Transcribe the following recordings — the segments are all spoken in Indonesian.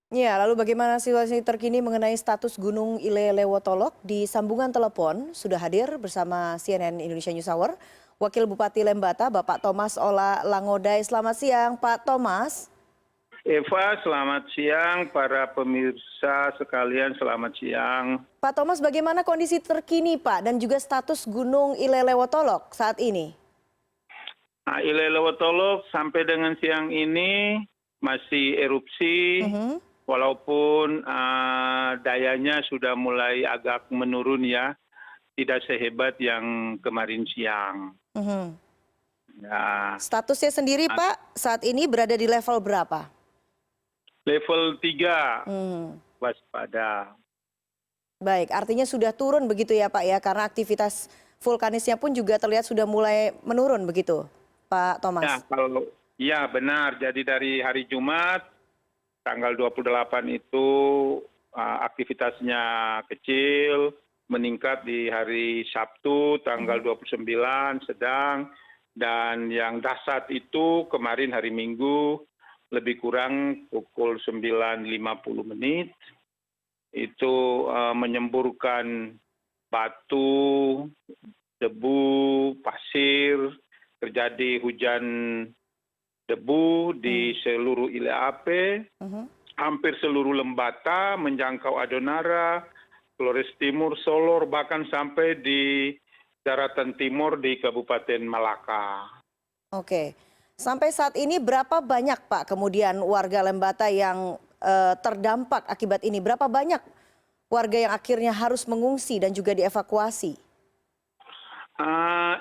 Ya, lalu bagaimana situasi terkini mengenai status Gunung Ile Lewotolok? Di sambungan telepon sudah hadir bersama CNN Indonesia News Hour, Wakil Bupati Lembata, Bapak Thomas Ola Langodai. Selamat siang, Pak Thomas. Eva, selamat siang. Para pemirsa sekalian, selamat siang. Pak Thomas, bagaimana kondisi terkini, Pak, dan juga status Gunung Ile Lewotolok saat ini? Nah, Ilelewotolok sampai dengan siang ini masih erupsi, Mhm, walaupun dayanya sudah mulai agak menurun ya, tidak sehebat yang kemarin siang. mhm. Ya, Statusnya sendiri, ah, Pak, saat ini berada di level berapa? level 3 Hmm, waspada. baik, artinya sudah turun begitu ya, Pak ya, karena aktivitas vulkanisnya pun juga terlihat sudah mulai menurun begitu, Pak Ya, Thomas. kalau ya benar. Jadi dari hari Jumat tanggal 28 itu aktivitasnya kecil, meningkat di hari Sabtu tanggal Mhm. 29 sedang, dan yang dahsyat itu kemarin hari Minggu lebih kurang pukul 9.50 itu menyemburkan batu, debu, pasir, terjadi hujan debu di Hmm, seluruh Ile Ape, mhm. hampir seluruh Lembata, menjangkau Adonara, Flores Timur, Solor, bahkan sampai di daratan timur di Kabupaten Malaka. Oke. Sampai saat ini berapa banyak, Pak, kemudian warga Lembata yang terdampak akibat ini? Berapa banyak warga yang akhirnya harus mengungsi dan juga dievakuasi?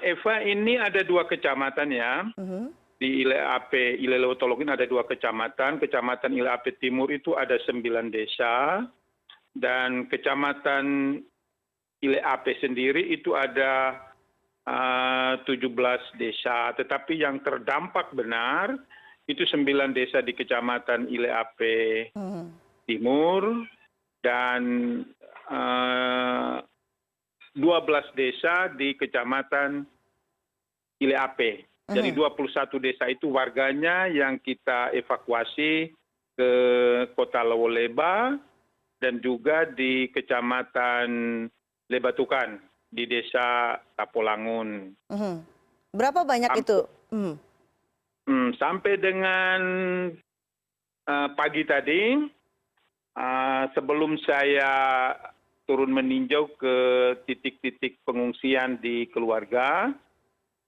Eva, ini ada dua kecamatan ya. Mhm, Di Ile Ape, Ile Lewotolok ini ada dua kecamatan. Kecamatan Ile Ape Timur itu ada 9 desa. Dan kecamatan Ile Ape sendiri itu ada 17 desa. Tetapi yang terdampak benar itu 9 desa di Kecamatan Ile Ape mhm, Timur dan eh, 12 desa di Kecamatan Ile Ape. Jadi mhm. 21 desa itu warganya yang kita evakuasi ke Kota Lewoleba dan juga di Kecamatan Lebatukan di Desa Tapolangun. Mhm. Berapa banyak itu? Mhm, Sampai dengan pagi tadi, sebelum saya turun meninjau ke titik-titik pengungsian di keluarga,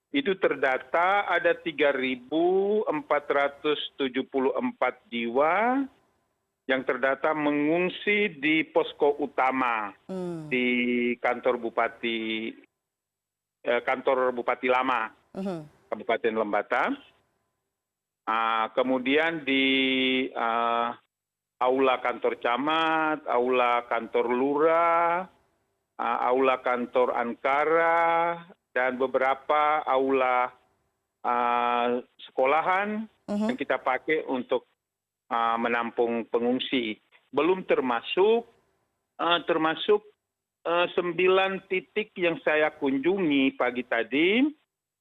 itu terdata ada 3.474 jiwa yang terdata mengungsi di posko utama mmm, di kantor Bupati Lama, mhm, Kabupaten Lembata. Kemudian di aula kantor camat, aula kantor lurah, aula kantor Ankara, dan beberapa aula sekolahan mhm, yang kita pakai untuk menampung pengungsi. Belum termasuk 9 titik yang saya kunjungi pagi tadi,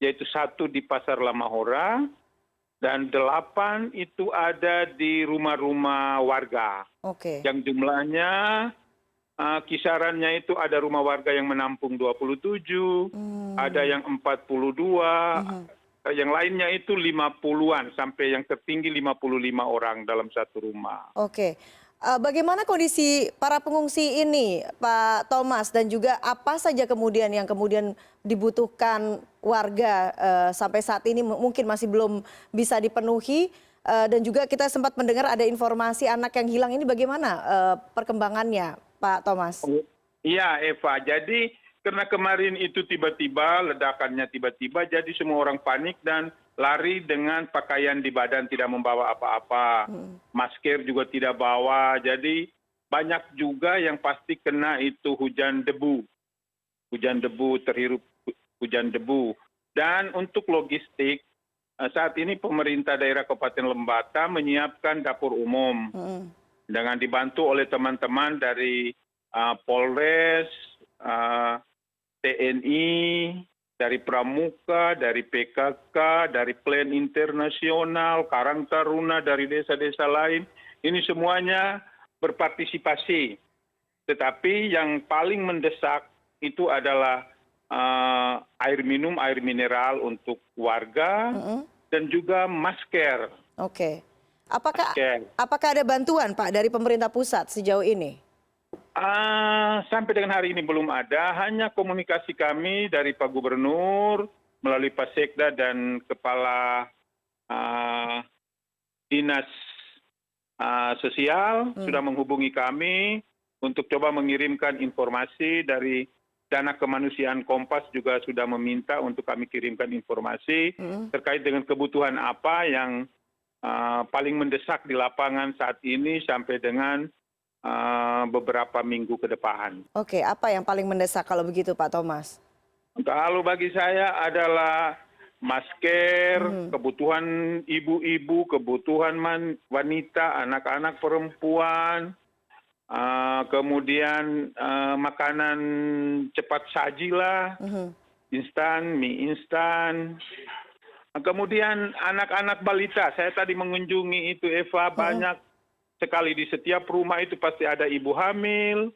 yaitu 1 di Pasar Lamahora, dan 8 itu ada di rumah-rumah warga. oke. Yang jumlahnya kisarannya itu ada rumah warga yang menampung 27, ada Mmm, yang 42, mhm. yang lainnya itu 50-an, sampai yang tertinggi 55 orang dalam satu rumah. Oke, bagaimana kondisi para pengungsi ini, Pak Thomas, dan juga apa saja kemudian yang kemudian dibutuhkan warga, sampai saat ini mungkin masih belum bisa dipenuhi, dan juga kita sempat mendengar ada informasi anak yang hilang ini bagaimana, perkembangannya, Pak Thomas? Iya, Eva. Jadi karena kemarin itu tiba-tiba, ledakannya tiba-tiba, jadi semua orang panik dan lari dengan pakaian di badan, tidak membawa apa-apa. Mhm, Masker juga tidak bawa. Jadi banyak juga yang pasti kena itu hujan debu, terhirup hujan debu. Dan untuk logistik, saat ini pemerintah daerah Kabupaten Lembata menyiapkan dapur umum mhm, dengan dibantu oleh teman-teman dari Polres, TNI, dari Pramuka, dari PKK, dari Plan Internasional, Karang Taruna, dari desa-desa lain. ini semuanya berpartisipasi. Tetapi yang paling mendesak itu adalah air minum, air mineral untuk warga dan juga masker. Oke. Apakah Masker. apakah ada bantuan Pak dari pemerintah pusat sejauh ini? Sampai dengan hari ini belum ada, hanya komunikasi kami dari Pak Gubernur melalui Pak Sekda dan Kepala Dinas Sosial sudah menghubungi kami untuk coba mengirimkan informasi. Dari Dana Kemanusiaan Kompas juga sudah meminta untuk kami kirimkan informasi terkait dengan kebutuhan apa yang paling mendesak di lapangan saat ini sampai dengan beberapa minggu ke depan. Oke, apa yang paling mendesak kalau begitu Pak Thomas? Kalau bagi saya adalah masker, kebutuhan ibu-ibu, kebutuhan wanita, anak-anak perempuan, kemudian makanan cepat saji lah, instan, mie instan. Kemudian anak-anak balita, saya tadi mengunjungi itu Eva, banyak sekali di setiap rumah itu pasti ada ibu hamil,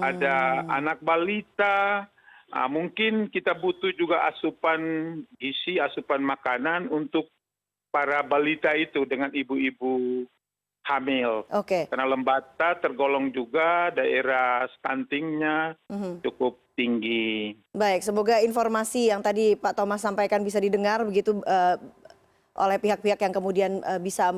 ada anak balita. Mungkin kita butuh juga asupan gizi, asupan makanan untuk para balita itu dengan ibu-ibu hamil. Oke. Karena Lembata tergolong juga daerah stuntingnya cukup tinggi. Baik, semoga informasi yang tadi Pak Thomas sampaikan bisa didengar begitu oleh pihak-pihak yang kemudian bisa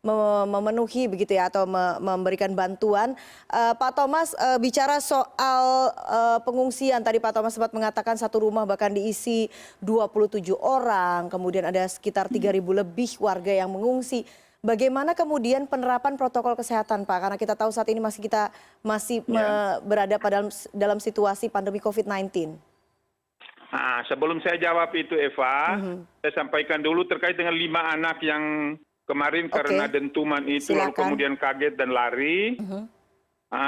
memenuhi begitu ya atau memberikan bantuan. Pak Thomas, bicara soal pengungsian, tadi Pak Thomas sempat mengatakan satu rumah bahkan diisi 27 orang, kemudian ada sekitar 3.000 lebih warga yang mengungsi. Bagaimana kemudian penerapan protokol kesehatan Pak? Karena kita tahu saat ini kita masih berada dalam situasi pandemi COVID-19. Sebelum saya jawab itu Eva, saya sampaikan dulu terkait dengan 5 anak yang kemarin karena dentuman itu lalu kemudian kaget dan lari.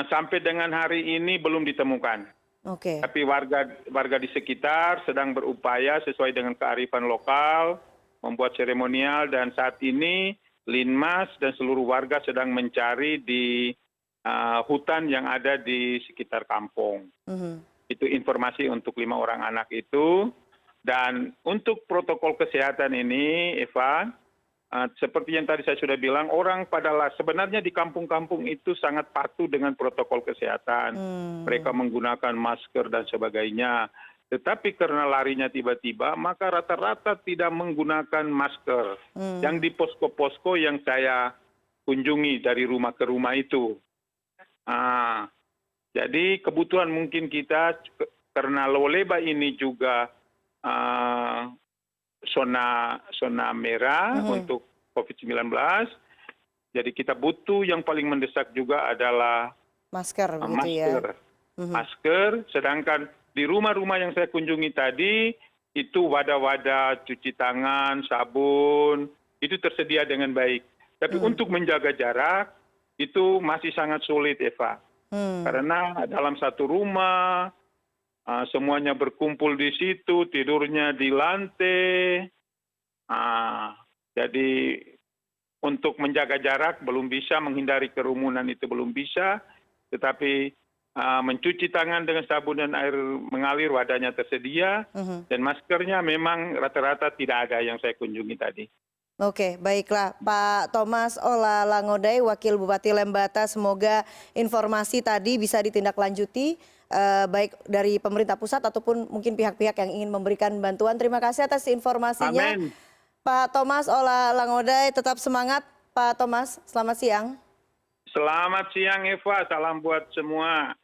Sampai dengan hari ini belum ditemukan. Tapi warga di sekitar sedang berupaya sesuai dengan kearifan lokal, membuat seremonial, dan saat ini Linmas dan seluruh warga sedang mencari di hutan yang ada di sekitar kampung. Itu informasi untuk 5 orang anak itu. Dan untuk protokol kesehatan ini, Eva, seperti yang tadi saya sudah bilang, orang sebenarnya di kampung-kampung itu sangat patuh dengan protokol kesehatan. Mereka menggunakan masker dan sebagainya. Tetapi karena larinya tiba-tiba, maka rata-rata tidak menggunakan masker. Yang di posko-posko yang saya kunjungi dari rumah ke rumah itu. Jadi kebutuhan mungkin kita, karena Loleba ini juga zona merah untuk COVID-19, jadi kita butuh yang paling mendesak juga adalah masker. Masker, sedangkan di rumah-rumah yang saya kunjungi tadi, itu wadah-wadah cuci tangan, sabun, itu tersedia dengan baik. Tapi untuk menjaga jarak, itu masih sangat sulit, Eva. Karena dalam satu rumah, semuanya berkumpul di situ, tidurnya di lantai. Jadi untuk menjaga jarak belum bisa, menghindari kerumunan itu belum bisa, tetapi mencuci tangan dengan sabun dan air mengalir wadahnya tersedia, dan maskernya memang rata-rata tidak ada yang saya kunjungi tadi. Oke, baiklah Pak Thomas Ola Langodai, Wakil Bupati Lembata, semoga informasi tadi bisa ditindaklanjuti baik dari pemerintah pusat ataupun mungkin pihak-pihak yang ingin memberikan bantuan. Terima kasih atas informasinya. Amin. Pak Thomas Ola Langodai, tetap semangat Pak Thomas, selamat siang. Selamat siang Eva, salam buat semua.